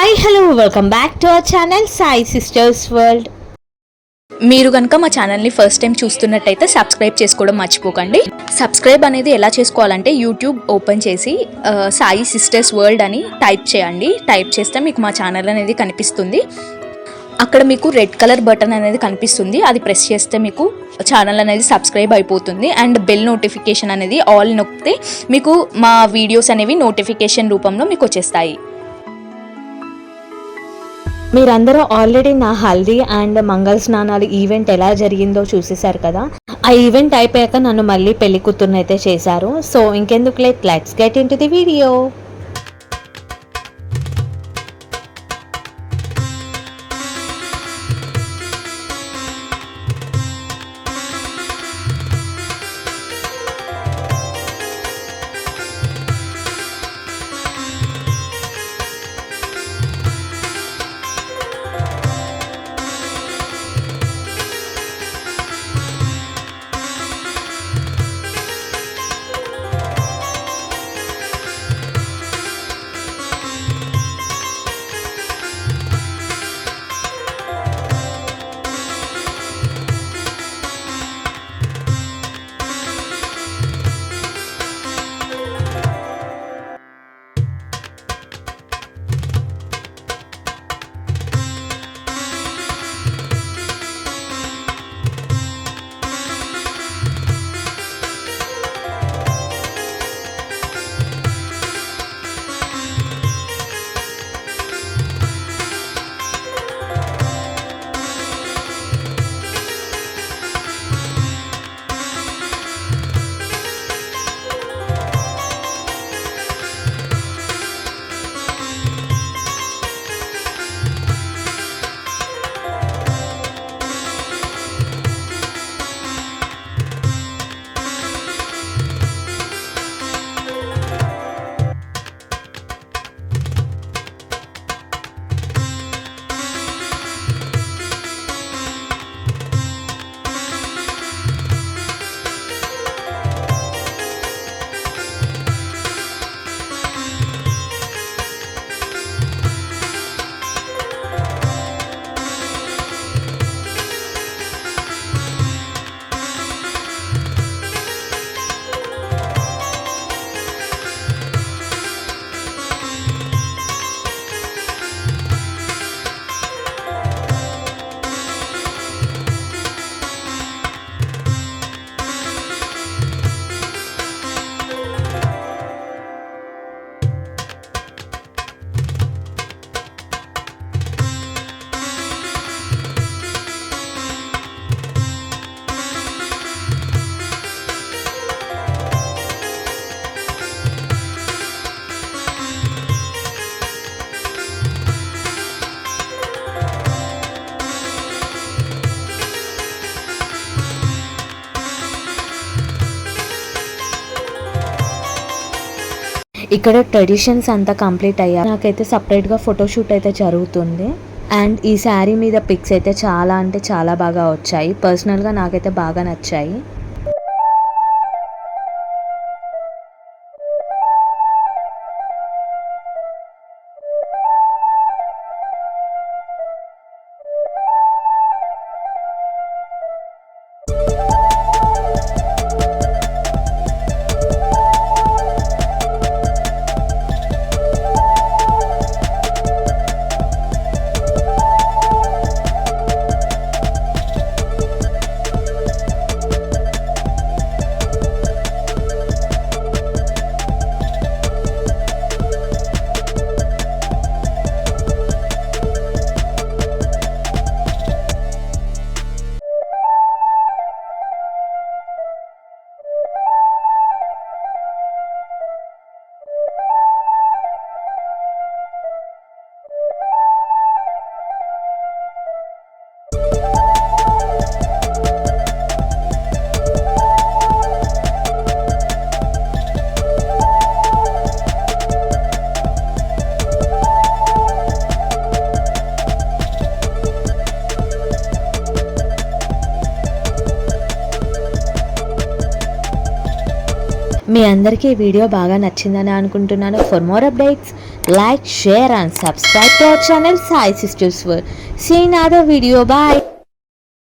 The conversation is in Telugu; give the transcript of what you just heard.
Hi hello welcome back to our channel Sai sisters world. మీరు కనుక మా ఛానల్ని ఫస్ట్ టైం చూస్తున్నట్టయితే సబ్స్క్రైబ్ చేసుకోవడం మర్చిపోకండి. సబ్స్క్రైబ్ అనేది ఎలా చేసుకోవాలంటే యూట్యూబ్ ఓపెన్ చేసి సాయి సిస్టర్స్ వరల్డ్ అని టైప్ చేయండి. టైప్ చేస్తే మీకు మా ఛానల్ అనేది కనిపిస్తుంది. అక్కడ మీకు రెడ్ కలర్ బటన్ అనేది కనిపిస్తుంది. అది ప్రెస్ చేస్తే మీకు ఛానల్ అనేది సబ్స్క్రైబ్ అయిపోతుంది. అండ్ బెల్ నోటిఫికేషన్ అనేది ఆల్ నొక్కితే మీకు మా వీడియోస్ అనేవి నోటిఫికేషన్ రూపంలో మీకు వచ్చేస్తాయి. మీరందరూ ఆల్రెడీ నా హల్దీ అండ్ మంగళ స్నానాలు ఈవెంట్ ఎలా జరిగిందో చూసేశారు కదా. ఆ ఈవెంట్ అయిపోయాక నన్ను మళ్ళీ పెళ్లి కూతురునైతే చేశారు. సో ఇంకెందుకు let's get in to the video. ఇక్కడ ట్రెడిషన్స్ అంతా కంప్లీట్ అయ్యా. నాకైతే సపరేట్గా ఫోటోషూట్ అయితే జరుగుతుంది. అండ్ ఈ శారీ మీద పిక్స్ అయితే చాలా అంటే చాలా బాగా వచ్చాయి. పర్సనల్గా నాకైతే బాగా నచ్చాయి. మీ అందరికీ ఈ వీడియో బాగా నచ్చిందని అనుకుంటున్నాను. For more updates like, share and subscribe to our channel Sai Sisters World. See you in another video. Bye.